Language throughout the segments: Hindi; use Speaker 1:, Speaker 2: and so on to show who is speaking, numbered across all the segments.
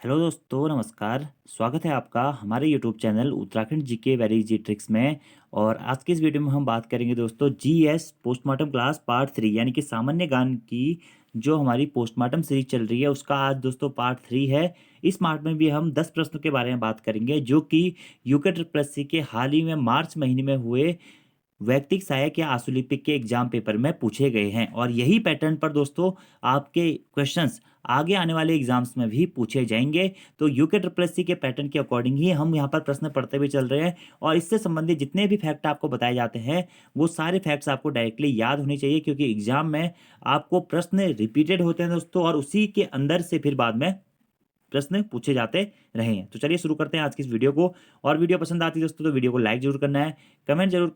Speaker 1: हेलो दोस्तों, नमस्कार। स्वागत है आपका हमारे YouTube channel Uttarakhand GK very easy tricks में। और आज की इस वीडियो में हम बात करेंगे दोस्तों जीएस पोस्टमार्टम क्लास पार्ट 3 यानी कि सामान्य ज्ञान की जो हमारी पोस्टमार्टम सीरीज चल रही है उसका आज दोस्तों पार्ट 3 है। इस पार्ट में भी हम 10 प्रश्नों के बारे में बात करेंगे जो कि यूके ट्रिपल एससी के हाल ही में मार्च महीने में हुए वैयक्तिक सहायक या आशुलिपिक के एग्जाम पेपर में पूछे गए हैं। और यही पैटर्न पर दोस्तों आपके क्वेश्चंस आगे आने वाले एग्जाम्स में भी पूछे जाएंगे। तो यूके ट्रिपल एससी के पैटर्न के अकॉर्डिंग ही हम यहाँ पर प्रश्न पढ़ते हुए चल रहे हैं। और इससे संबंधित जितने भी फैक्ट आपको बताए जाते हैं वो सारे फैक्ट्स आपको डायरेक्टली याद होने चाहिए, क्योंकि एग्जाम में आपको प्रश्न रिपीटेड होते हैं दोस्तों, और उसी के अंदर से फिर बाद में प्रश्न पूछे जाते रहे हैं। तो चलिए शुरू करते हैं आज की इस वीडियो को। और वीडियो पसंद आती है दोस्तों तो वीडियो को लाइक जरूर करना है, कमेंट जरूर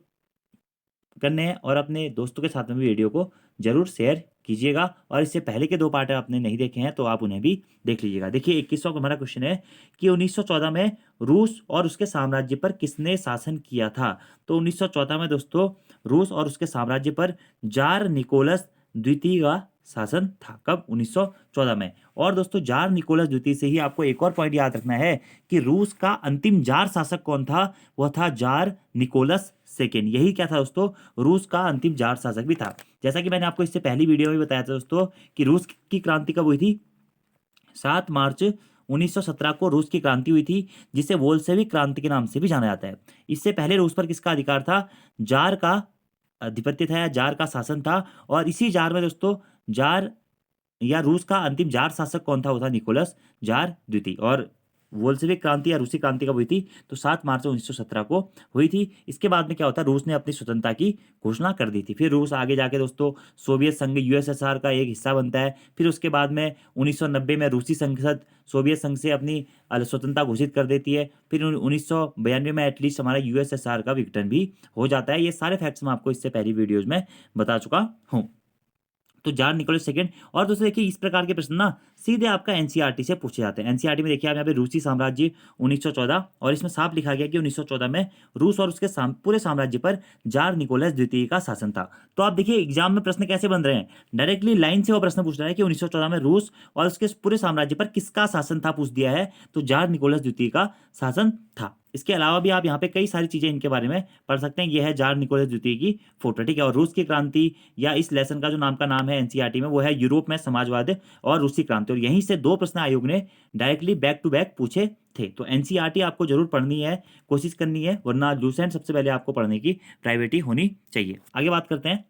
Speaker 1: करने हैं, और अपने दोस्तों के साथ में भी वीडियो को जरूर शेयर कीजिएगा। और इससे पहले के दो पार्ट आपने नहीं देखे हैं तो आप उन्हें भी देख लीजिएगा। देखिए 21वां हमारा क्वेश्चन है कि 1914 में रूस और उसके साम्राज्य पर किसने शासन किया था। तो 1914 में दोस्तों रूस और उसके साम्राज्य पर जार निकोलस द्वितीय का शासन था। कब? 1914 में। और दोस्तों जार निकोलस द्वितीय से ही आपको एक और पॉइंट याद रखना है कि रूस का अंतिम जार शासक कौन था। वह था जार निकोलस सेकेंड। यही क्या था दोस्तों? रूस का अंतिम जार शासक भी था। जैसा कि मैंने आपको इससे पहली वीडियो में बताया था दोस्तों कि रूस की क्रांति कब हुई थी। 7 मार्च 1917 को रूस की क्रांति हुई थी, जिसे वोल्शेविक क्रांति के नाम से भी जाना जाता है। इससे पहले रूस पर किसका अधिकार था? जार का आधिपत्य था या जार का शासन था। और इसी जार में दोस्तों जार या रूस का अंतिम जार शासक कौन था? वो था निकोलस जार द्वितीय। और वोल्शेविक क्रांति या रूसी क्रांति कब हुई थी? तो 7 मार्च 1917 को हुई थी। इसके बाद में क्या होता है? रूस ने अपनी स्वतंत्रता की घोषणा कर दी थी। फिर रूस आगे जाके दोस्तों सोवियत संघ यूएसएसआर का एक हिस्सा बनता है। फिर उसके बाद में 1990 में रूसी संसद सोवियत संघ से अपनी स्वतंत्रता घोषित कर देती है। फिर 1992 में एटलीस्ट हमारा यूएसएसआर का विघटन भी हो जाता है। ये सारे फैक्ट्स मैं आपको इससे पहली वीडियोज में बता चुका हूँ। तो जार निकोलस सेकंड। और दोस्तों देखिए इस प्रकार के प्रश्न ना सीधे आपका एनसीईआरटी से पूछे जाते हैं। एनसीईआरटी में देखिए आप यहाँ पे रूसी साम्राज्य 1914, और इसमें साफ लिखा गया कि 1914 में रूस और उसके पूरे साम्राज्य पर जार निकोलस द्वितीय का शासन था। तो आप देखिए एग्जाम में प्रश्न कैसे बन रहे हैं, डायरेक्टली लाइन से वो प्रश्न पूछ रहा है कि 1914 में रूस और उसके पूरे साम्राज्य पर किसका शासन था, पूछ दिया है। तो जार निकोलस द्वितीय का शासन था। इसके अलावा भी आप यहाँ पे कई सारी चीजें इनके बारे में पढ़ सकते हैं। यह है जार निकोलस द्वितीय की फोटो, ठीक है। और रूस की क्रांति या इस लेसन का जो नाम है एनसीईआरटी में वो है यूरोप में समाजवाद और रूसी क्रांति। और यहीं से दो प्रश्न आयोग ने डायरेक्टली बैक टू बैक पूछे थे। तो एनसीईआरटी आपको जरूर पढ़नी है, कोशिश करनी है, वरना लूसेंट सबसे पहले आपको पढ़ने की प्रायोरिटी होनी चाहिए। आगे बात करते हैं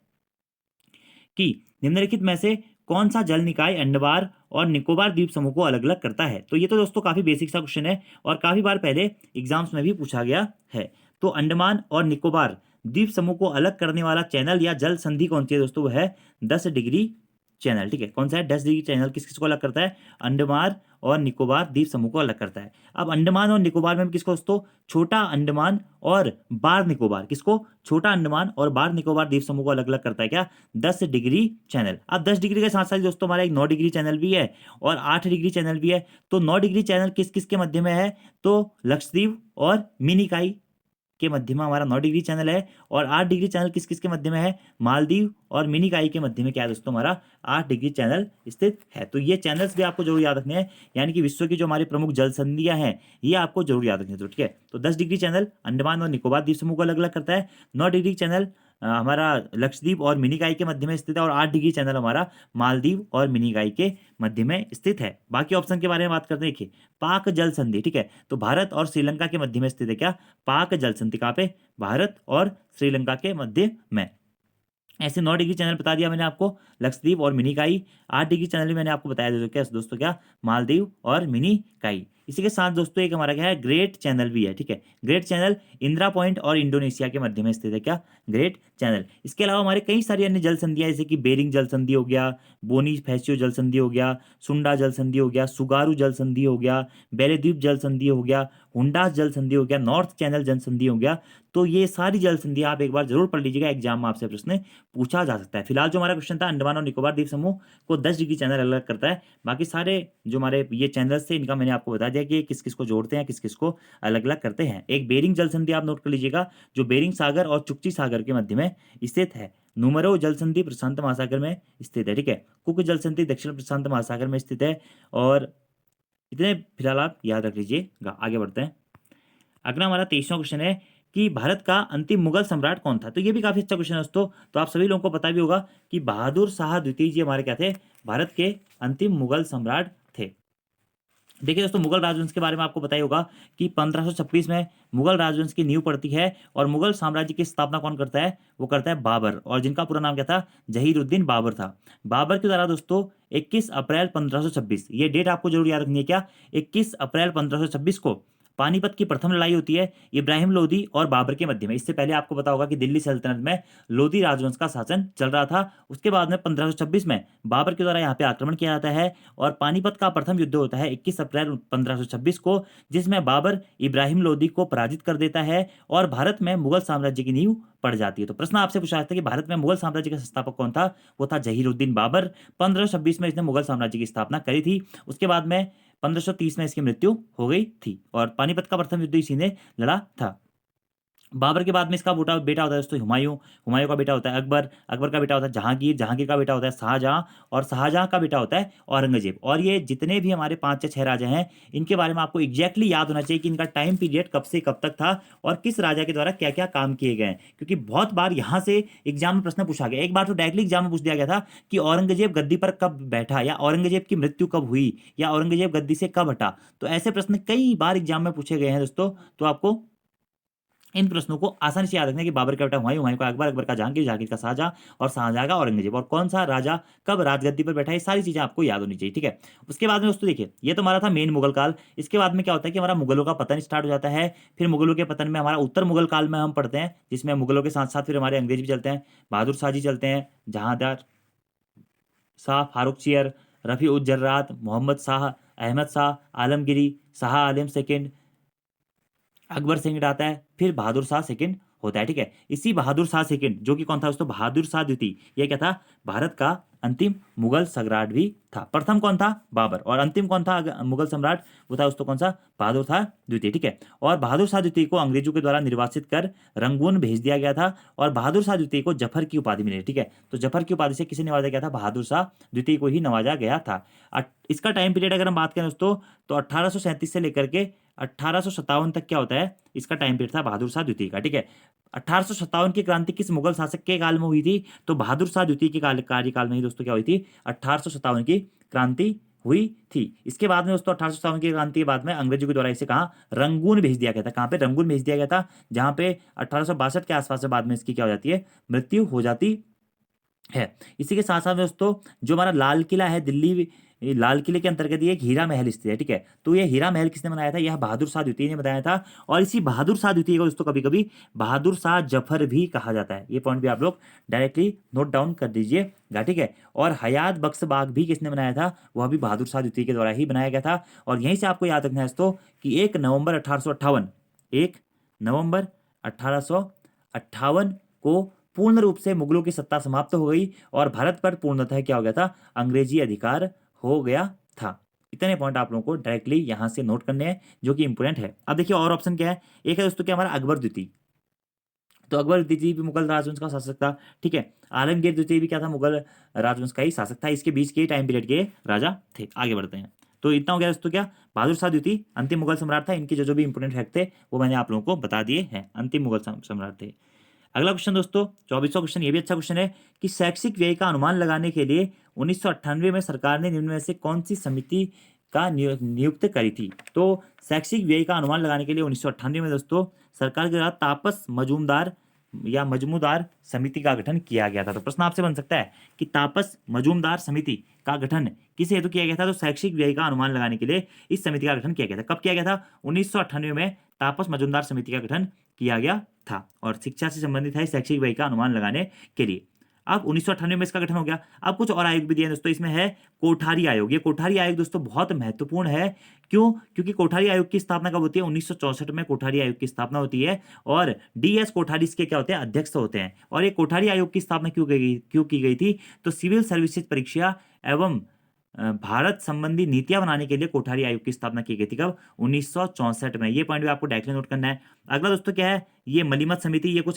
Speaker 1: कि निम्नलिखित में से कौन सा जल निकाय अंडमान और निकोबार द्वीप समूह को अलग अलग करता है। तो ये तो दोस्तों काफी बेसिक सा क्वेश्चन है और काफी बार पहले एग्जाम्स में भी पूछा गया है। तो अंडमान और निकोबार द्वीप समूह को अलग करने वाला चैनल या जल संधि कौन सी है दोस्तों? वो है 10 डिग्री चैनल, ठीक है। कौन सा है? 10 डिग्री चैनल किस किस को अलग करता है? अंडमान और निकोबार द्वीप समूह को अलग करता है। अब अंडमान और निकोबार में किसको दोस्तों? छोटा अंडमान और बार निकोबार। किसको? छोटा अंडमान और बार निकोबार द्वीप समूह को अलग अलग करता है क्या? 10 डिग्री चैनल। अब 10 डिग्री के साथ साथ दोस्तों हमारा एक 9 डिग्री चैनल भी है और 8 डिग्री चैनल भी है। तो 9 डिग्री चैनल किस किस के मध्य में है? तो लक्षद्वीप और मिनिकाई के मध्य में हमारा 9 डिग्री चैनल है। और 8 डिग्री चैनल किस किस के मध्य में है? मालदीव और मिनिकाई के मध्य में क्या है दोस्तों? हमारा 8 डिग्री चैनल स्थित है। तो ये चैनल्स भी आपको जरूर याद रखने हैं, यानी कि विश्व की जो हमारी प्रमुख जल संधियां हैं ये आपको जरूर याद रखनी है। तो ठीक है, तो 10 डिग्री चैनल अंडमान और निकोबार द्वीप समूह को अलग अलग करता है। 9 डिग्री चैनल हमारा लक्षद्वीप और मिनिकाई के मध्य में स्थित है। और 8 डिग्री चैनल हमारा मालदीव और मिनिकाई के मध्य में स्थित है। बाकी ऑप्शन के बारे में बात करते हैं। देखिए पाक जल संधि, ठीक है, तो भारत और श्रीलंका के मध्य में स्थित है क्या? पाक जल संधि। कहाँ पे? भारत और श्रीलंका के मध्य में। ऐसे 9 डिग्री चैनल बता दिया मैंने आपको, लक्षद्वीप और मिनिकाई। 8 डिग्री चैनल भी मैंने आपको बताया क्या दोस्तों? क्या? मालदीव और मिनिकाई। इसी के साथ दोस्तों एक हमारा क्या है? ग्रेट चैनल भी है, ठीक है। ग्रेट चैनल इंदिरा पॉइंट और इंडोनेशिया के मध्य में स्थित है क्या? Great channel. इसके अलावा हमारे कई सारी अन्य जल संधियां, जैसे कि बेरिंग जल संधि हो गया, बोनी फैसियो जल संधि हो गया, सुंडा जल संधि हो गया, सुगारू जल संधि हो गया, बेलेद्वीप जल संधि हो गया, हुंडास जल संधि हो गया, नॉर्थ चैनल जल संधि हो गया। तो ये सारी जल संधि आप एक बार जरूर पढ़ लीजिएगा, एग्जाम में आपसे प्रश्न पूछा जा सकता है। फिलहाल जो हमारा क्वेश्चन था अंडमान और निकोबार द्वीप समूह को 10 डिग्री चैनल अलग करता है। बाकी सारे जो हमारे ये चैनल्स थे इनका मैंने आपको बता दिया कि किस किस को जोड़ते हैं, किस किस को अलग अलग करते हैं। एक बेरिंग जल संधि आप नोट कर लीजिएगा जो बेरिंग सागर और चुक्ची सागर के मध्य में स्थित है। नुमरो जल संधि प्रशांत महासागर में स्थित है, ठीक है। कुक जल संधि दक्षिण प्रशांत महासागर में स्थित है। और इतने फिलहाल आप याद रख लीजिएगा। आगे बढ़ते हैं। अगला हमारा 23वां क्वेश्चन है कि भारत का अंतिम मुगल सम्राट कौन था। तो ये भी काफी अच्छा क्वेश्चन है दोस्तों। तो आप सभी लोगों को पता भी होगा कि बहादुर शाह द्वितीय जी हमारे क्या थे, भारत के अंतिम मुगल सम्राट थे। देखिए दोस्तों, मुगल राजवंश के बारे में आपको पता ही होगा कि 1526 में मुगल राजवंश की नींव पड़ती है और मुगल साम्राज्य की स्थापना कौन करता है, वो करता है बाबर, और जिनका पूरा नाम क्या था, जहीरुद्दीन बाबर था। बाबर के द्वारा दोस्तों 21 अप्रैल 1526, ये डेट आपको जरूर याद रखनी है क्या, 21 अप्रैल 1526 को पानीपत की प्रथम लड़ाई होती है इब्राहिम लोदी और बाबर के मध्य में। इससे पहले आपको पता होगा कि दिल्ली सल्तनत में लोदी राजवंश का शासन चल रहा था। उसके बाद में 1526 में बाबर के द्वारा यहाँ पे आक्रमण किया जाता है और पानीपत का प्रथम युद्ध होता है 21 अप्रैल 1526 को, जिसमें बाबर इब्राहिम लोदी को पराजित कर देता है और भारत में मुगल साम्राज्य की नींव पड़ जाती है। तो प्रश्न आपसे पूछा जाता है कि भारत में मुगल साम्राज्य का संस्थापक कौन था, वो था जहीरुद्दीन बाबर। 1526 में इसने मुगल साम्राज्य की स्थापना करी थी। उसके बाद में 1530 में इसकी मृत्यु हो गई थी और पानीपत का प्रथम युद्ध इसी ने लड़ा था। बाबर के बाद में इसका बेटा होता है दोस्तों हुमायूं। हुमायूं का बेटा होता है अकबर। अकबर का बेटा होता है जहांगीर। जहांगीर का बेटा होता है शाहजहां और शाहजहां का बेटा होता है औरंगजेब। और ये जितने भी हमारे 5 या 6 राजा हैं, इनके बारे में आपको एग्जैक्टली याद होना चाहिए कि इनका टाइम पीरियड कब से कब तक था और किस राजा के द्वारा क्या क्या काम किए गए हैं, क्योंकि बहुत बार यहाँ से एग्जाम में प्रश्न पूछा गया। एक बार तो डायरेक्टली एग्जाम में पूछ दिया गया था कि औरंगजेब गद्दी पर कब बैठा, या औरंगजेब की मृत्यु कब हुई, या औरंगजेब गद्दी से कब हटा। तो ऐसे प्रश्न कई बार एग्जाम में पूछे गए हैं दोस्तों। तो आपको इन प्रश्नों को आसानी से याद रखना है कि बाबर का बेटा हुमायूं, हुमायूं का अकबर, अकबर का जहांगीर, जहांगीर का शाहजहां और शाहजहां का औरंगजेब, और कौन सा राजा कब राजगद्दी पर बैठा है, ये सारी चीजें आपको याद होनी चाहिए। ठीक है। उसके बाद में दोस्तों देखिए, ये तो हमारा था मेन मुगल काल। इसके बाद में क्या होता है कि हमारा मुगलों का पतन स्टार्ट हो जाता है। फिर मुगलों के पतन में हमारा उत्तर मुगल काल में हम पढ़ते हैं, जिसमें मुगलों के साथ साथ फिर हमारे अंग्रेज भी चलते हैं। बहादुर शाह जी चलते हैं, जहांदार शाह, फारुखचियर, रफी उज जर्रात, मोहम्मद शाह, अहमद शाह, आलमगिरी, शाह आलम सेकंड, अकबर सेकंड आता है, फिर बहादुर शाह सेकंड होता है। ठीक है। इसी बहादुर शाह सेकंड, जो कि कौन था दोस्तों, बहादुर शाह द्वितीय, ये क्या था, भारत का अंतिम मुगल सम्राट भी था। प्रथम कौन था, बाबर, और अंतिम कौन था मुगल सम्राट, वो था दोस्तों कौन सा, बहादुर शाह द्वितीय। ठीक है। और बहादुर शाह द्वितीय को अंग्रेजों के द्वारा निर्वासित कर रंगून भेज दिया गया था और बहादुर शाह द्वितीय को जफर की उपाधि मिली। ठीक है। तो जफर की उपाधि से किसे नवाजा गया था, बहादुर शाह द्वितीय को ही नवाजा गया था। इसका टाइम पीरियड अगर हम बात करें दोस्तों, तो 1837 से लेकर के 1857 तक क्या होता है, इसका टाइम पीरियड था बहादुर शाह द्वितीय का। ठीक है। 1857 की क्रांति किस मुगल शासक के काल में हुई थी, तो बहादुर शाह द्वितीय के कार्यकाल में ही दोस्तों क्या हुई थी, 1857 की क्रांति हुई थी। इसके बाद में दोस्तों 1857 की क्रांति के बाद में अंग्रेजों के द्वारा इसे कहाँ, रंगून भेज दिया गया था। कहाँ पे, रंगून भेज दिया गया था, जहां पे 1862 के आसपास से बाद में इसकी क्या हो जाती है, मृत्यु हो जाती है। इसी के साथ साथ दोस्तों जो हमारा लाल किला है दिल्ली, ये लाल किले के अंतर्गत ये एक हीरा महल स्थित है। ठीक है। तो ये हीरा महल किसने बनाया था, यह बहादुर शाह द्वितीय ने बनाया था। और इसी बहादुर शाह द्वितीय को दोस्तों कभी कभी बहादुर शाह जफर भी कहा जाता है। ये पॉइंट भी आप लोग डायरेक्टली नोट डाउन कर दीजिएगा। ठीक है। और हयात बख्श बाग भी किसने बनाया था, वह भी बहादुर शाह द्वितीय के द्वारा ही बनाया गया था। और यहीं से आपको याद रखना है दोस्तों कि 1 नवंबर 1858, 1 नवंबर 1858 को पूर्ण रूप से मुगलों की सत्ता समाप्त हो गई और भारत पर पूर्णतः क्या हो गया था, अंग्रेजी अधिकार हो गया था। इतने पॉइंट आप लोगों को डायरेक्टली यहां से नोट करने हैं, जो कि इंपोर्टेंट है। अब देखिए और ऑप्शन क्या है, एक है दोस्तों क्या हमारा अकबर द्वितीय। तो अकबर द्वितीय भी मुगल राजवंश का शासक था। ठीक है। आलमगीर द्वितीय भी क्या था, मुगल राजवंश का ही शासक था। इसके बीच के टाइम पीरियड के राजा थे। आगे बढ़ते हैं। तो इतना हो गया दोस्तों क्या, बहादुर शाह द्वितीय अंतिम मुगल सम्राट था। इनके जो जो भी इंपोर्टेंट फैक्ट थे वो मैंने आप लोगों को बता दिए हैं, अंतिम मुगल सम्राट थे। अगला क्वेश्चन दोस्तों 24वां क्वेश्चन, ये भी अच्छा क्वेश्चन है कि शैक्षिक व्यय का अनुमान लगाने के लिए 1998 में सरकार ने निम्न में से कौन सी समिति का नियुक्त करी थी। तो शैक्षिक व्यय का अनुमान लगाने के लिए 1998 में दोस्तों सरकार के द्वारा तापस मजूमदार या मजमूदार समिति का गठन किया गया था। तो प्रश्न आपसे बन सकता है कि तापस मजूमदार समिति का गठन किस हेतु किया गया था, तो शैक्षिक व्यय का अनुमान लगाने के लिए इस समिति का गठन किया गया था। कब किया गया था, 1998 में तापस मजूमदार समिति का गठन किया गया था और शिक्षा से संबंधित है शैक्षिक व्यय का अनुमान लगाने के लिए। अब 1998 में इसका गठन हो गया। अब कुछ और आयोग भी दिए दोस्तों, इसमें है कोठारी आयोग। ये कोठारी आयोग दोस्तों बहुत महत्वपूर्ण है। क्यों, क्योंकि कोठारी आयोग की स्थापना कब होती है, 1964 में कोठारी आयोग की स्थापना होती है और डीएस कोठारी इसके क्या होते हैं, अध्यक्ष होते हैं। और ये कोठारी आयोग की स्थापना क्यों की गई थी, तो सिविल सर्विसेज परीक्षा एवं भारत संबंधी नीतियां बनाने के लिए कोठारी आयोग की स्थापना की गई थी कब? 1964 में। ये पॉइंट भी आपको डायरेक्टली नोट करना है। अगला दोस्तों क्या है, ये मलीमत समिति, ये कुछ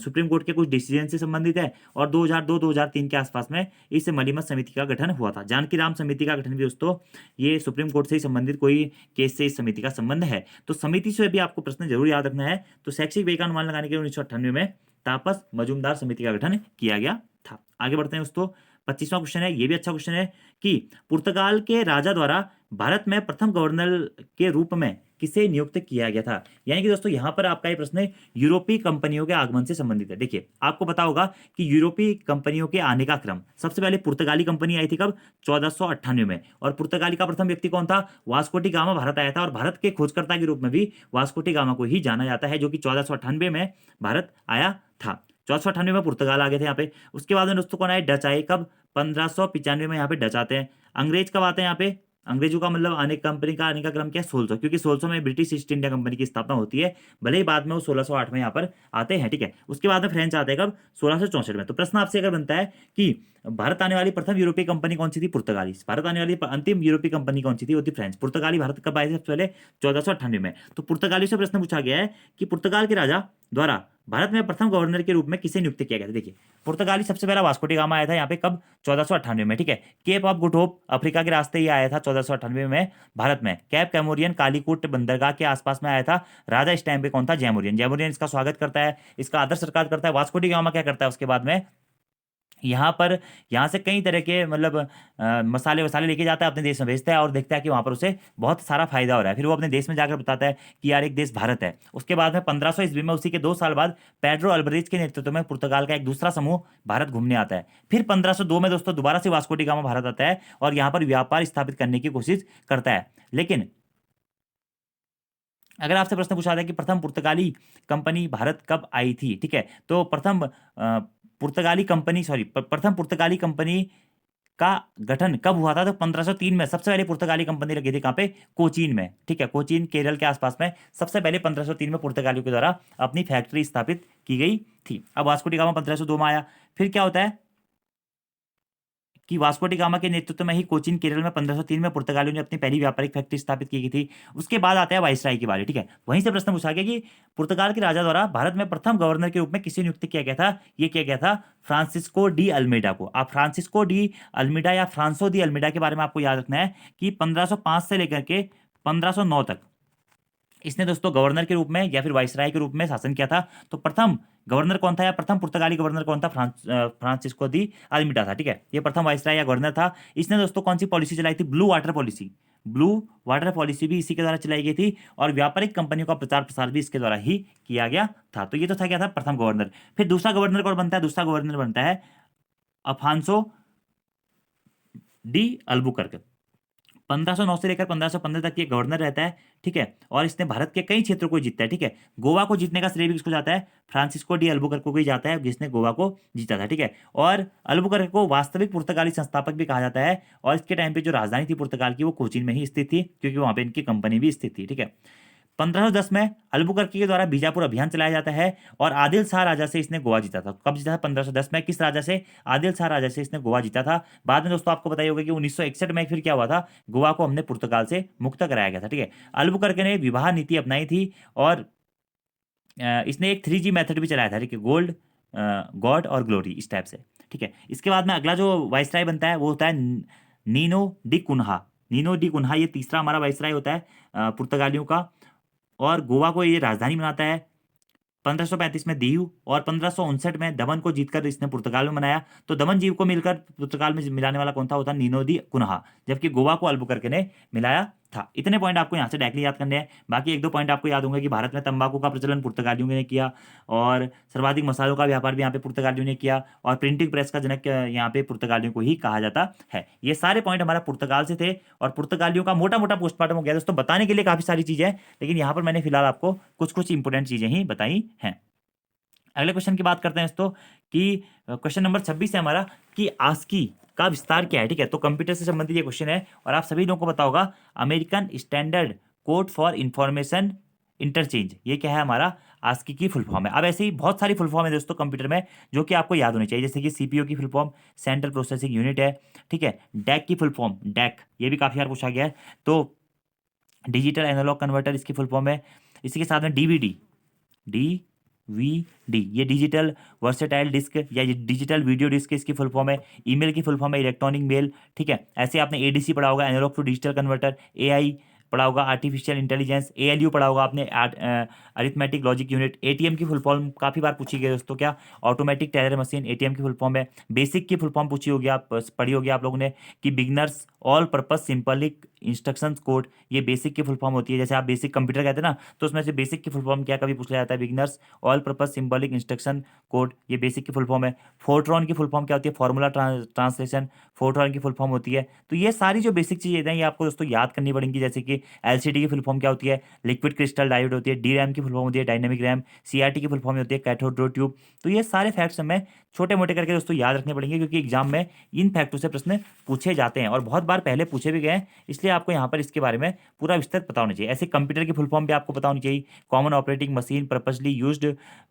Speaker 1: सुप्रीम कोर्ट के कुछ डिसीजन से संबंधित है और 2002-2003 के आसपास में इस मलीमत समिति का गठन हुआ था। जानकी राम समिति का गठन भी दोस्तों ये सुप्रीम कोर्ट से ही संबंधित कोई केस से इस समिति का संबंध है। तो समिति से भी आपको प्रश्न जरूर याद रखना है। तो शैक्षिक व्यय का अनुमान लगाने के लिए 1998 में तापस मजूमदार समिति का गठन किया गया था। आगे बढ़ते हैं दोस्तों। 25वां क्वेश्चन है, ये भी अच्छा क्वेश्चन है कि पुर्तगाल के राजा द्वारा भारत में प्रथम गवर्नर के रूप में किसे नियुक्त किया गया था? यानी कि दोस्तों यहां पर आपका ये प्रश्न यूरोपीय कंपनियों के आगमन से संबंधित है। देखिए आपको पता होगा कि यूरोपीय कंपनियों के आने का क्रम, सबसे पहले पुर्तगाली कंपनी आई थी कब? 1498 में। और पुर्तगाली का प्रथम व्यक्ति कौन था? वास्को डी गामा भारत आया था और भारत के खोजकर्ता के रूप में भी वास्को डी गामा को ही जाना जाता है, जो कि 1498 में भारत आया था। 1498 में पुर्तगाल आ गए थे यहाँ पे। उसके बाद में दोस्तों कौन आए? डच आए कब? 1595 में यहाँ पे डच आते हैं। अंग्रेज कब आते हैं यहाँ पे? अंग्रेजों का मतलब आने कंपनी का आने का क्रम क्या है? 1600, क्योंकि 1600 में ब्रिटिश ईस्ट इंडिया कंपनी की स्थापना होती है, भले ही बाद में वो 1608 में यहाँ पर आते हैं, ठीक है। उसके बाद में फ्रेंच आते हैं कब? 1664 में। तो प्रश्न आपसे अगर बनता है कि भारत आने वाली प्रथम यूरोपीय कंपनी कौन सी थी? पुर्तगाली। भारत आने वाली अंतिम यूरोपीय कंपनी कौन सी थी? वो थी फ्रेंच। पुर्तगाली भारत कब आए थे? सबसे पहले 1498 में। तो पुर्तगाली से प्रश्न पूछा गया है कि पुर्तगाल के राजा द्वारा भारत में प्रथम गवर्नर के रूप में किसे नियुक्त किया गया था? देखिए पुर्तगाली सबसे पहला वास्को डी गामा आया था यहाँ पे कब? 1498 में, ठीक है। Cape of Good Hope Africa के रास्ते ही आया था 1498 में भारत में। कैप कैमोरियन कालीकूट बंदरगाह के आसपास में आया था। राजा इस टाइम पे कौन था? जैमोरियन। जैमोरियन इसका स्वागत करता है, इसका आदर सत्कार करता है। वास्को डी गामा क्या करता है उसके बाद में? यहाँ से कई तरह के मतलब मसाले वसाले लेके जाता है, अपने देश में भेजता है और देखता है कि वहाँ पर उसे बहुत सारा फायदा हो रहा है। फिर वो अपने देश में जाकर बताता है कि यार एक देश भारत है। उसके बाद में 1500 ईस्वी में उसी के 2 साल बाद पेड्रो अल्बरेज के नेतृत्व में पुर्तगाल का एक दूसरा समूह भारत घूमने आता है। फिर 1502 में दोस्तों दोबारा से वास्को डी गामा भारत आता है और यहाँ पर व्यापार स्थापित करने की कोशिश करता है। लेकिन अगर आपसे प्रश्न पूछा था कि प्रथम पुर्तगाली कंपनी भारत कब आई थी, ठीक है, तो प्रथम पुर्तगाली कंपनी का गठन कब हुआ था? तो 1503 में सबसे पहले पुर्तगाली कंपनी लगी थी कहाँ पे? कोचीन में, ठीक है। कोचीन केरल के आसपास में सबसे पहले 1503 में पुर्तगालियों के द्वारा अपनी फैक्ट्री स्थापित की गई थी। अब वास्को डी गामा 1502 में आया। फिर क्या होता है कि वास्को डी गामा के नेतृत्व में ही कोचीन केरल में 1503 में पुर्तगालियों ने अपनी पहली व्यापारिक फैक्ट्री स्थापित की गई थी। उसके बाद आता है वाइसराय की बारी, ठीक है। वहीं से प्रश्न पूछा गया कि पुर्तगाल के राजा द्वारा भारत में प्रथम गवर्नर के रूप में किसे नियुक्त किया गया था? ये किया गया था फ्रांसिस्को डी अल्मेडा को। आप फ्रांसिस्को डी अल्मेडा या फ्रांसो डी अल्मेडा के बारे में आपको याद रखना है कि 1505 से लेकर के 1509 तक इसने दोस्तों गवर्नर के रूप में या फिर वाइसराय के रूप में शासन किया था। तो प्रथम गवर्नर कौन था या प्रथम पुर्तगाली गवर्नर कौन था? फ्रांसिस्को दी अल्मीडा था, ठीक है। ये प्रथम वाइसराय या गवर्नर था। इसने दोस्तों कौन सी पॉलिसी चलाई थी? Blue water policy. Blue water policy भी इसी के द्वारा चलाई गई थी और व्यापारिक कंपनियों का प्रचार प्रसार भी इसके द्वारा ही किया गया था। तो ये तो था क्या था? प्रथम गवर्नर। फिर दूसरा गवर्नर कौन बनता है? दूसरा गवर्नर बनता है अफांसो डी अल्बुकर्क। 1509 से लेकर 1515 तक ये गवर्नर रहता है, ठीक है। और इसने भारत के कई क्षेत्रों को जीता है, ठीक है। गोवा को जीतने का श्रेय भी किसको जाता है? फ्रांसिस्को डी अल्बुकर्क को ही जाता है, जिसने गोवा को जीता था, ठीक है। और अल्बुकर्क को वास्तविक पुर्तगाली संस्थापक भी कहा जाता है और इसके टाइम पे जो राजधानी थी पुर्तगाल की वो कोचीन में ही स्थित थी, क्योंकि वहां पे इनकी कंपनी भी स्थित थी, ठीक है। 1510 में अल्बुकर्क के द्वारा बीजापुर अभियान चलाया जाता है और आदिल शाह राजा से इसने गोवा जीता था। कब जीता था? 1510 में। किस राजा से? आदिल शाह राजा से इसने गोवा जीता था। बाद में दोस्तों आपको बताइए होगा कि 1961 में फिर क्या हुआ था? गोवा को हमने पुर्तगाल से मुक्त कराया गया था, ठीक है। अल्बुकर्क ने विवाह नीति अपनाई थी और इसने एक 3G मेथड भी चलाया था, ठीक है। गोल्ड, गॉड और ग्लोरी, इस टाइप से, ठीक है। इसके बाद में अगला जो वाइसराय बनता है वो होता है Nuno da Cunha. Nuno da Cunha ये तीसरा हमारा वाइसराय होता है पुर्तगालियों का और गोवा को ये राजधानी बनाता है। 1535 में दीव और 1559 में दमन को जीतकर इसने पुर्तगाल में बनाया। तो दमन जीव को मिलकर पुर्तगाल में मिलाने वाला कौन था? होता नीनो दी कुन्हा, जबकि गोवा को अल्बुकर्क ने मिलाया था। इतने पॉइंट आपको यहाँ से डायरेक्टली याद करने हैं। बाकी एक दो पॉइंट आपको याद होंगे कि भारत में तंबाकू का प्रचलन पुर्तगालियों ने किया और सर्वाधिक मसालों का व्यापार भी यहाँ पे पुर्तगालियों ने किया और प्रिंटिंग प्रेस का जनक यहाँ पे पुर्तगालियों को ही कहा जाता है। ये सारे पॉइंट हमारा पुर्तगाल से थे और पुर्तगालियों का मोटा मोटा पोस्टमार्टम हो गया दोस्तों। बताने के लिए काफी सारी चीजें हैं, लेकिन यहाँ पर मैंने फिलहाल आपको कुछ कुछ इंपोर्टेंट चीजें ही बताई हैं। अगले क्वेश्चन की बात करते हैं दोस्तों कि क्वेश्चन नंबर 26 है हमारा कि आस्की का विस्तार क्या है, ठीक है। तो कंप्यूटर से संबंधित ये क्वेश्चन है और आप सभी लोगों को पता होगा American standard code for information interchange, ये क्या है हमारा आस्की की फुल फॉर्म है। अब ऐसे ही बहुत सारी फुल फॉर्म है दोस्तों कंप्यूटर में जो कि आपको याद होनी चाहिए, जैसे कि सीपीयू की full form central processing unit है, ठीक है। डैक की फुल फॉर्म डैक, ये भी काफ़ी बार पूछा गया है, तो डिजिटल एनालॉग कन्वर्टर इसकी फुल फॉर्म है। इसी के साथ में डीवीडी, डीवीडी ये डिजिटल वर्सेटाइल डिस्क या ये डिजिटल वीडियो डिस्क इसकी फुल फॉर्म है। ईमेल की फुल फॉर्म है इलेक्ट्रॉनिक मेल, ठीक है। ऐसे आपने एडीसी पढ़ा होगा, analog to digital converter. AI पढ़ा होगा, आर्टिफिशियल इंटेलिजेंस। एएलयू पढ़ा होगा आपने, अरिथमेटिक लॉजिक यूनिट। एटीएम की फुल फॉर्म काफ़ी बार पूछी गई दोस्तों, क्या ऑटोमेटिक टेलर मशीन एटीएम की फुल फॉर्म है। बेसिक की फुल फॉर्म पूछी होगी, आप पढ़ी होगी आप लोगों ने कि beginners all purpose symbolic instructions code, ये बेसिक की फुल फॉर्म होती है। जैसे आप बेसिक कंप्यूटर कहते हैं ना, तो उसमें से बेसिक की फुल फॉर्म क्या कभी पूछा जाता है, beginners all purpose symbolic instruction code, ये बेसिक की फुल फॉर्म है। फोर्ट्रॉन की फुल फॉर्म क्या होती है, फॉर्मूला ट्रांसलेशन, फोर्ट्रॉन की फुल फॉर्म होती है। तो ये सारी जो बेसिक चीज़ें हैं ये आपको दोस्तों याद करनी पड़ेंगी, जैसे कि एलसीडी की फुल फॉर्म क्या होती है, लिक्विड क्रिस्टल डायोड होती है। डी रैम की फुल फॉर्म होती है डायनेमिक रैम। सीआरटी की फुल फॉर्म होती है कैथोड रे ट्यूब। तो ये सारे फैक्ट्स हमें छोटे मोटे करके दोस्तों याद रखने पड़ेंगे, क्योंकि एग्जाम में इन फैक्टों से प्रश्न पूछे जाते हैं और बहुत बार पहले पूछे भी गए हैं, इसलिए आपको यहाँ पर इसके बारे में पूरा विस्तृत पता होना चाहिए। ऐसे कंप्यूटर की फुल फॉर्म भी आपको पता होनी चाहिए, common operating machine purposely used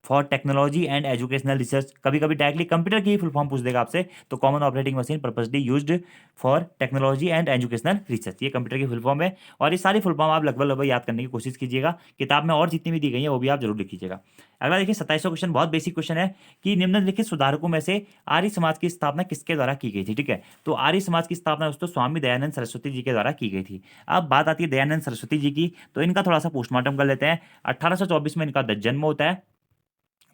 Speaker 1: for technology and educational research. कभी कभी डायरेक्टली कंप्यूटर की फुल फॉर्म पूछ देगा आपसे, तो common operating machine purposely used for technology and educational research, ये कंप्यूटर की फुल फॉर्म है। और ये सारी फुल फॉर्म आप लगभग लगभग याद करने की कोशिश कीजिएगा, किताब में और जितनी भी दी गई है वो भी आप जरूर लिखिएगा। अगला देखिए 27वां क्वेश्चन, बहुत बेसिक क्वेश्चन है कि निम्नलिखित सुधारकों में से आर्य समाज की स्थापना किसके द्वारा की गई थी, ठीक है। तो आर्य समाज की स्थापना दोस्तों स्वामी दयानंद सरस्वती जी के द्वारा की गई थी। अब बात आती है दयानंद सरस्वती जी की, तो इनका थोड़ा सा पोस्टमार्टम कर लेते हैं। 1824 में इनका जन्म होता है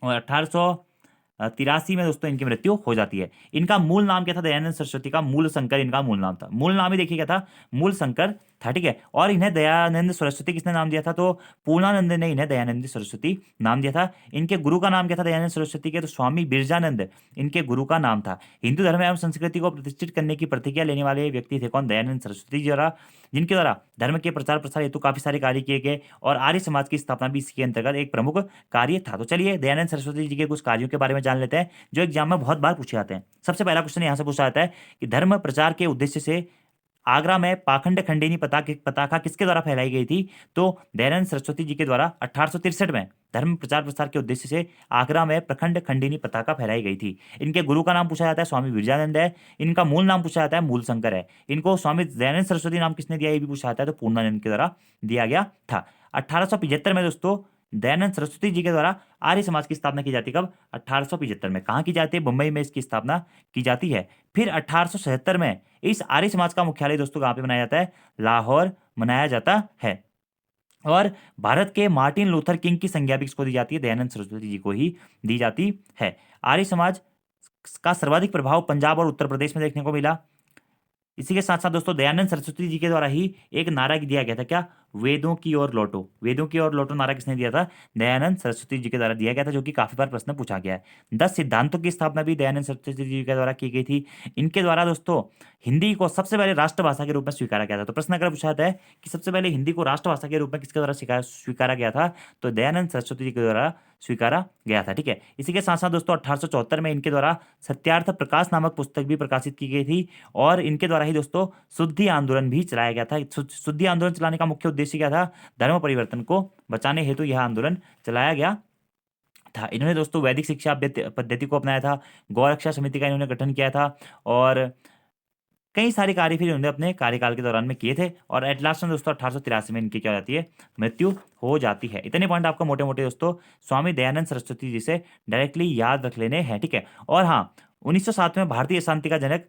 Speaker 1: और 1883 में दोस्तों इनकी मृत्यु हो जाती है। इनका मूल नाम क्या था, दयानंद सरस्वती का मूल शंकर इनका मूल नाम था। मूल नाम ही देखिए क्या था, मूल शंकर था, ठीक है। और इन्हें दयानंद सरस्वती किसने नाम दिया था, तो पूर्णानंद ने इन्हें दयानंद सरस्वती नाम दिया था। इनके गुरु का नाम क्या था दयानंद सरस्वती के, तो स्वामी बिरजानंद इनके गुरु का नाम था। हिंदू धर्म एवं संस्कृति को प्रतिष्ठित करने की प्रतिज्ञा लेने वाले व्यक्ति थे कौन, दयानंद सरस्वती जी द्वारा, जिनके द्वारा धर्म के प्रचार प्रसार हेतु काफी सारे कार्य किए गए और आर्य समाज की स्थापना भी इसके अंतर्गत एक प्रमुख कार्य था। तो चलिए दयानंद सरस्वती जी के कुछ कार्यों के बारे में जान लेते हैं जो एग्जाम में बहुत बार पूछे जाते हैं। सबसे पहला क्वेश्चन यहाँ से पूछा जाता है कि धर्म प्रचार के उद्देश्य से आगरा में पाखंड खंडेनी पताका किसके द्वारा फहलाई गई थी, तो दयानंद सरस्वती जी के द्वारा 1863 में धर्म प्रचार प्रसार के उद्देश्य से आगरा में प्रखंड खंडेनी पताका फहराई गई थी। इनके गुरु का नाम पूछा जाता है स्वामी विरजानंद है। इनका मूल नाम पूछा जाता है मूल शंकर है। इनको स्वामी दयानंद सरस्वती नाम किसने दिया ये भी पूछा जाता है, तो पूर्णानंद के द्वारा दिया गया था। 1875 में दोस्तों दयानंद सरस्वती जी के द्वारा आर्य समाज की स्थापना की जाती है। कब, 1875 में। कहाँ की जाती है, मुंबई में इसकी स्थापना की जाती है। फिर 1877 में इस आर्य समाज का मुख्यालय दोस्तों कहाँ पे बनाया जाता है, लाहौर मनाया जाता है। और भारत के मार्टिन लूथर किंग की संज्ञा भी किसको दी जाती है, दयानंद सरस्वती जी को ही दी जाती है। आर्य समाज का सर्वाधिक प्रभाव पंजाब और उत्तर प्रदेश में देखने को मिला। इसी के साथ साथ दोस्तों दयानंद सरस्वती जी के द्वारा ही एक नारा दिया गया था, क्या, वेदों की ओर लौटो। वेदों की ओर लौटो नारा किसने दिया था, दयानंद सरस्वती जी के द्वारा दिया गया था, जो कि काफी बार प्रश्न पूछा गया है। 10 सिद्धांतों की स्थापना भी दयानंद सरस्वती जी के द्वारा की गई थी। इनके द्वारा दोस्तों हिंदी को सबसे पहले राष्ट्रभाषा के रूप में स्वीकारा गया था। तो प्रश्न अगर पूछा जाता है कि सबसे पहले हिंदी को राष्ट्रभाषा के रूप में किसके द्वारा स्वीकारा गया था, तो दयानंद सरस्वती जी के द्वारा स्वीकारा गया था, ठीक है। इसी के साथ साथ दोस्तों 1874 में इनके द्वारा सत्यार्थ प्रकाश नामक पुस्तक भी प्रकाशित की गई थी और इनके द्वारा ही दोस्तों शुद्धि आंदोलन भी चलाया गया था। शुद्धि आंदोलन चलाने का मुख्य उद्देश्य क्या था, धर्म परिवर्तन को बचाने हेतु यह आंदोलन चलाया गया था। इन्होंने दोस्तों वैदिक शिक्षा पद्धति को अपनाया था। गौरक्षा समिति का इन्होंने गठन किया था और कई सारे कार्य फिर इन्होंने अपने कार्यकाल के दौरान में किए थे। और एट लास्ट में दोस्तों 1883 में इनकी क्या हो जाती है, मृत्यु हो जाती है। इतने पॉइंट आपको मोटे मोटे दोस्तों स्वामी दयानंद सरस्वती जी से डायरेक्टली याद रख लेने हैं, ठीक है। और हाँ, 1907 में भारतीय शांति का जनक,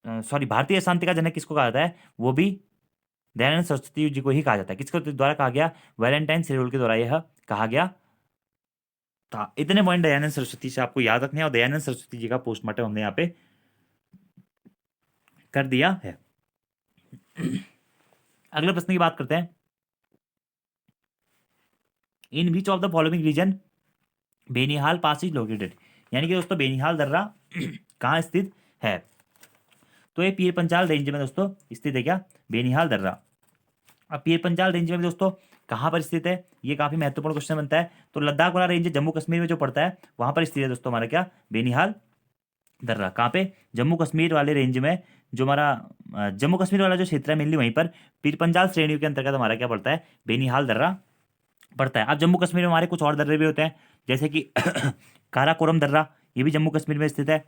Speaker 1: सॉरी, भारतीय शांति का जनक किसको कहा जाता है, वो भी दयानंद सरस्वती जी को ही कहा जाता है। किसके द्वारा कहा गया, वैलेंटाइन शेड्यूल के द्वारा यह कहा गया था। इतने पॉइंट दयानंद सरस्वती से आपको याद रखने हैं और दयानंद सरस्वती जी का पोस्टमार्टम हमने यहाँ पे कर दिया है। अगले प्रश्न की बात करते हैं। In which of the following region Banihal pass is located, यानी कि दोस्तों बेनिहाल दर्रा कहाँ स्थित है, तो ये पीर पंचाल रेंज में दोस्तों स्थित है, क्या, बेनिहाल दर्रा। अब पीर पंचाल रेंज में भी दोस्तों कहाँ पर स्थित है, ये काफी महत्वपूर्ण क्वेश्चन बनता है। तो लद्दाख वाला रेंज जम्मू कश्मीर में जो पड़ता है वहां पर स्थित है दोस्तों हमारा क्या, बेनिहाल दर्रा। कहाँ पे, जम्मू कश्मीर वाले रेंज में जो हमारा जम्मू कश्मीर वाला जो क्षेत्र है मेनली वहीं पर पीर पंजाल श्रेणियों के अंतर्गत हमारा क्या पड़ता है, बेनीहाल दर्रा पड़ता है। अब जम्मू कश्मीर में हमारे कुछ और दर्रे भी होते हैं, जैसे कि काराकोरम दर्रा, ये भी जम्मू कश्मीर में स्थित है।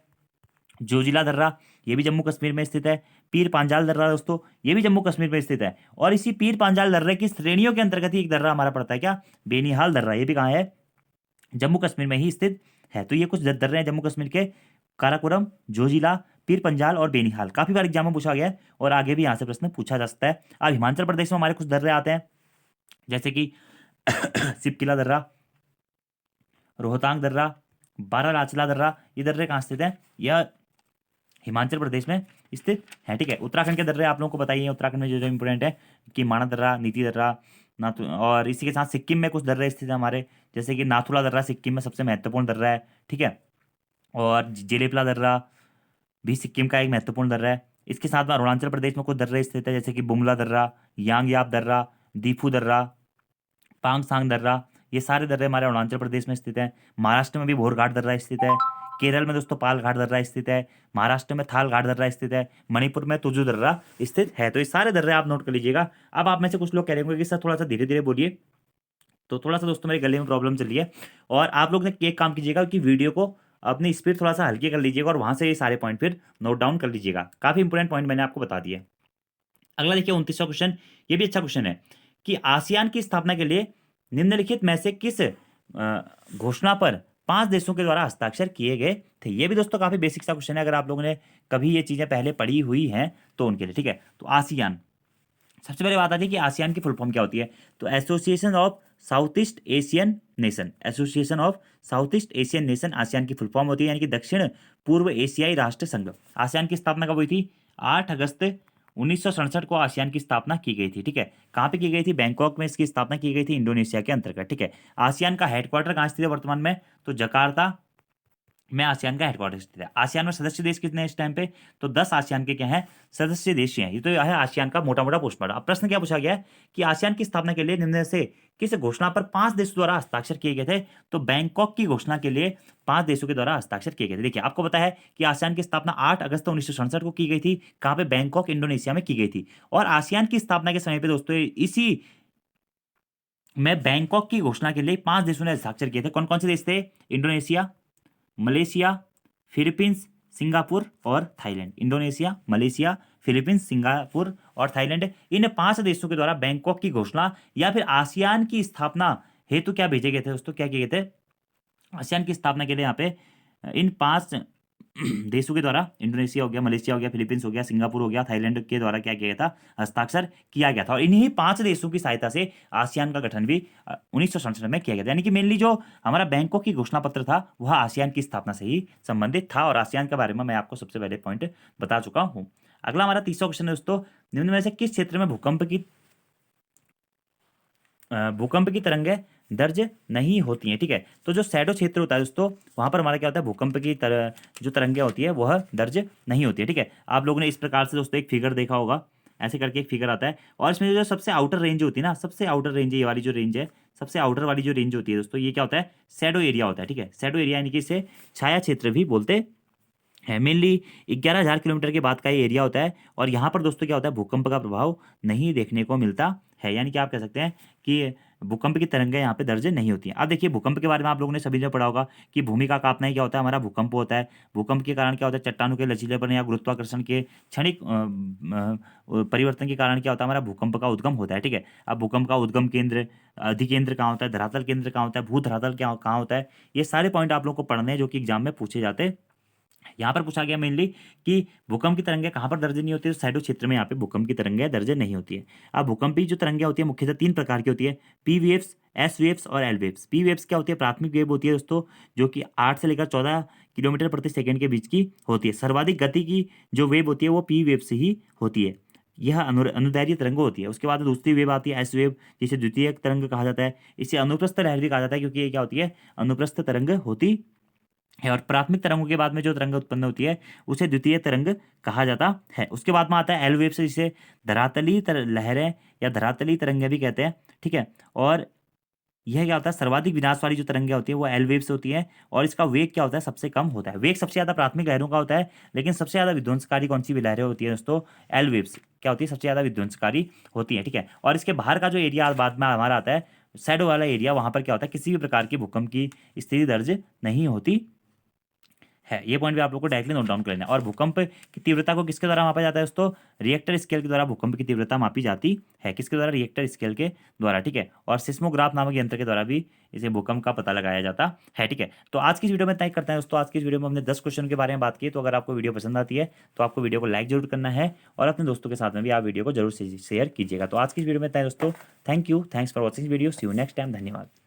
Speaker 1: जोजिला दर्रा, ये भी जम्मू कश्मीर में स्थित है। पीर पांजाल दर्रा दोस्तों, ये भी जम्मू कश्मीर में स्थित है। और इसी पीर पांजाल दर्रे की श्रेणियों के अंतर्गत ही एक दर्रा हमारा पड़ता है क्या, बेनीहाल दर्रा, ये भी कहाँ है, जम्मू कश्मीर में ही स्थित है। तो ये कुछ दर्रे हैं जम्मू कश्मीर के, काराकोरम, जोजिला, पीर पंजाल और बेनीहाल। काफी बार एग्जाम में पूछा गया है और आगे भी यहाँ से प्रश्न पूछा जा सकता है। अब हिमाचल प्रदेश में हमारे कुछ दर्रे आते हैं, जैसे कि सिपकिला दर्रा, रोहतांग दर्रा, बारालाचला दर्रा। ये दर्रे कहाँ स्थित हैं, यह हिमाचल प्रदेश में स्थित है। ठीक है, उत्तराखंड के दर्रे आप लोगों को बताइए, उत्तराखंड में जो जो इंपॉर्टेंट है कि माणा दर्रा, नीति दर्रा, नाथु, और इसी के साथ सिक्किम में कुछ दर्रे स्थित है हमारे, जैसे कि नाथुला दर्रा सिक्किम में सबसे महत्वपूर्ण दर्रा है। ठीक है, और जेलेपला दर्रा भी सिक्किम का एक महत्वपूर्ण दर्रा है। इसके साथ में अरुणाचल प्रदेश में कुछ दर्रे स्थित है, जैसे कि बुमला दर्रा, यांगयाप दर्रा, दीफू दर्रा, पांगसांग दर्रा। ये सारे दर्रे हमारे अरुणाचल प्रदेश में स्थित हैं। महाराष्ट्र में भी भोरघाट दर्रा स्थित है। केरल में दोस्तों पालघाट दर्रा स्थित है। महाराष्ट्र में थालघाट दर्रा स्थित है। मणिपुर में तुजु दर्रा स्थित है। तो ये सारे दर्रे आप नोट कर लीजिएगा। अब आप में से कुछ लोग कह रहे होंगे कि सर थोड़ा सा धीरे धीरे बोलिए, तो थोड़ा सा दोस्तों मेरे गले में प्रॉब्लम चल रही है। और आप लोग ने एक काम कीजिएगा कि वीडियो को अपनी स्पीड थोड़ा सा हल्की कर लीजिएगा और वहां से ये सारे पॉइंट फिर नोट डाउन कर लीजिएगा। काफी इंपॉर्टेंट पॉइंट मैंने आपको बता दिया। अगला देखिए 29वां क्वेश्चन, ये भी अच्छा क्वेश्चन है कि आसियान की स्थापना के लिए निम्नलिखित में से किस घोषणा पर 5 देशों के द्वारा हस्ताक्षर किए गए थे। ये भी दोस्तों काफी बेसिक सा क्वेश्चन है, अगर आप लोगों ने कभी ये चीजें पहले पढ़ी हुई हैं तो उनके लिए। ठीक है, तो आसियान, सबसे पहले बात आती है कि आसियान की फुल फॉर्म क्या होती है। तो association of south east Asian nation, association of south east Asian nation ASEAN की फुल फॉर्म होती है, यानी कि दक्षिण पूर्व एशियाई राष्ट्र संघ। आसियान की स्थापना कब हुई थी, 8 अगस्त 1967 को आसियान की स्थापना की गई थी। ठीक है, कहाँ पे की गई थी, बैंकॉक में इसकी स्थापना की गई थी, इंडोनेशिया के अंतर्गत। ठीक है, आसियान का हेडक्वार्टर कहाँ स्थित है वर्तमान में, तो जकार्ता में आसियान का हेडक्वार्टर स्थित है। आसियान में सदस्य देश कितने हैं इस टाइम पे, तो 10 आसियान के क्या हैं, सदस्य देश हैं। ये तो है आसियान का मोटा मोटा पोस्टमार्टम। अब प्रश्न क्या पूछा गया है कि आसियान की स्थापना के लिए निम्न में से किस घोषणा पर 5 देशों द्वारा हस्ताक्षर किए गए थे। तो बैंकॉक की घोषणा के लिए 5 देशों के द्वारा हस्ताक्षर किए गए थे। देखिए आपको पता है कि आसियान की स्थापना 8 अगस्त 1967 को की गई थी। कहाँ पे, बैंकॉक इंडोनेशिया में की गई थी। और आसियान की स्थापना के समय पे दोस्तों इसी में बैंकॉक की घोषणा के लिए 5 देशों ने हस्ताक्षर किए थे। कौन कौन से देश थे, इंडोनेशिया, मलेशिया, फिलीपींस, सिंगापुर और Thailand. Indonesia, Malaysia, Philippines, Singapore और थाईलैंड, इन 5 देशों के द्वारा बैंकॉक की घोषणा या फिर आसियान की स्थापना हेतु क्या भेजे गए थे दोस्तों, क्या किए गए थे, आसियान की स्थापना के लिए यहाँ पे इन 5 देशों के द्वारा, इंडोनेशिया हो गया, मलेशिया हो गया, फिलीपींस हो गया, सिंगापुर हो गया, थाईलैंड के द्वारा क्या किया गया था, हस्ताक्षर किया गया था। और इन्हीं 5 देशों की सहायता से आसियान का गठन भी 1967 में किया गया था। यानी कि मेनली जो हमारा बैंकॉक की घोषणा पत्र था वह आसियान की स्थापना से ही संबंधित था। और आसियान के बारे में मैं आपको सबसे पहले पॉइंट बता चुका हूँ। अगला हमारा 30वां क्वेश्चन है दोस्तों, निम्न में से किस क्षेत्र में भूकंप की तरंगें दर्ज नहीं होती हैं। ठीक है, तो जो शैडो क्षेत्र होता है दोस्तों, वहां पर हमारा क्या होता है, भूकंप की जो तरंगें होती है वह दर्ज नहीं होती है। ठीक है, आप लोगों ने इस प्रकार से दोस्तों एक फिगर देखा होगा, ऐसे करके एक फिगर आता है। और इसमें जो सबसे आउटर रेंज होती है ना, सबसे आउटर रेंज, ये वाली जो रेंज है, सबसे आउटर वाली जो रेंज होती है दोस्तों, ये क्या होता है, शैडो एरिया होता है। ठीक है, शैडो एरिया यानी कि इसे छाया क्षेत्र भी बोलते है। मेनली 11,000 किलोमीटर के बाद का ये एरिया होता है। और यहाँ पर दोस्तों क्या होता है, भूकंप का प्रभाव नहीं देखने को मिलता है। यानी कि आप कह सकते हैं कि भूकंप की तरंगें यहाँ पे दर्ज नहीं होती हैं। अब देखिए भूकंप के बारे में आप लोगों ने सभी ने पढ़ा होगा कि भूमि का कांपना ही क्या होता है, हमारा भूकंप होता है। भूकंप के कारण क्या होता है, चट्टानों के लचीलेपन या गुरुत्वाकर्षण के क्षणिक परिवर्तन के कारण क्या होता है, हमारा भूकंप का उद्गम होता है। ठीक है, अब भूकंप का उद्गम केंद्र, अधिकेंद्र कहाँ होता है, धरातल केंद्र कहाँ होता है, भू धरातल क्या कहाँ होता है, ये सारे पॉइंट आप लोग को पढ़ने हैं जो कि एग्जाम में पूछे जाते हैं। यहाँ पर पूछा गया मेनली कि भूकंप की तरंगें कहाँ पर दर्ज नहीं होती है, तो शैडो क्षेत्र में यहाँ पे भूकंप की तरंगें दर्ज नहीं होती है। अब भूकंपी जो तरंगें होती है मुख्यतः 3 प्रकार की होती है, पी वेव्स, एस वेव्स और एल वेव्स। पी वेव्स क्या होती है, प्राथमिक वेव होती है दोस्तों, जो कि 8 से लेकर 14 किलोमीटर प्रति सेकंड के बीच की होती है। सर्वाधिक गति की जो वेव होती है वो पी वेव से ही होती है, यह अनुदैर्घ्य तरंग होती है। उसके बाद दूसरी वेव आती है एस वेव, जिसे द्वितीय तरंग कहा जाता है। इसे अनुप्रस्थ लहर भी कहा जाता है, क्योंकि ये क्या होती है, अनुप्रस्थ तरंग होती है। और प्राथमिक तरंगों के बाद में जो तरंग उत्पन्न होती है उसे द्वितीय तरंग कहा जाता है। उसके बाद में आता है एल वेव, से जिसे धरातली लहरें या धरातली तरंगें भी कहते हैं। ठीक है, और यह क्या होता है, सर्वाधिक विनाश वाली जो तरंगें होती है वो एल वेव्स होती है, और इसका वेग क्या होता है, सबसे कम होता है। वेग सबसे ज़्यादा प्राथमिक लहरों का होता है, लेकिन सबसे ज़्यादा विध्वंसकारी कौन सी लहरें होती है दोस्तों, एल वेव्स क्या होती है, सबसे ज़्यादा विध्वंसकारी होती है। ठीक है, और इसके बाहर का जो एरिया बाद में हमारा आता है, शैडो वाला एरिया, वहाँ पर क्या होता है, किसी भी प्रकार की भूकंप की स्थिति दर्ज नहीं होती है। ये पॉइंट भी आप लोग को डायरेक्टली नोट डाउन कर लेना है। और भूकंप की तीव्रता को किसके द्वारा मापा जाता है दोस्तों, रिएक्टर स्केल के द्वारा भूकंप की तीव्रता मापी जाती है। किसके द्वारा, रिएक्टर स्केल के द्वारा। ठीक है, और सिस्मोग्राफ नामक यंत्र के द्वारा भी इसे भूकंप का पता लगाया जाता है। ठीक है, तो आज की इस वीडियो में इतना ही करते हैं दोस्तों। आज की इस वीडियो में हमने 10 क्वेश्चन के बारे में बात की। तो अगर आपको वीडियो पसंद आती है तो आपको वीडियो को लाइक जरूर करना है, और अपने दोस्तों के साथ में भी आप वीडियो को जरूर शेयर कीजिएगा। तो आज की इस वीडियो में इतना ही दोस्तों। Thank you, thanks for watching video, see you next time, धन्यवाद।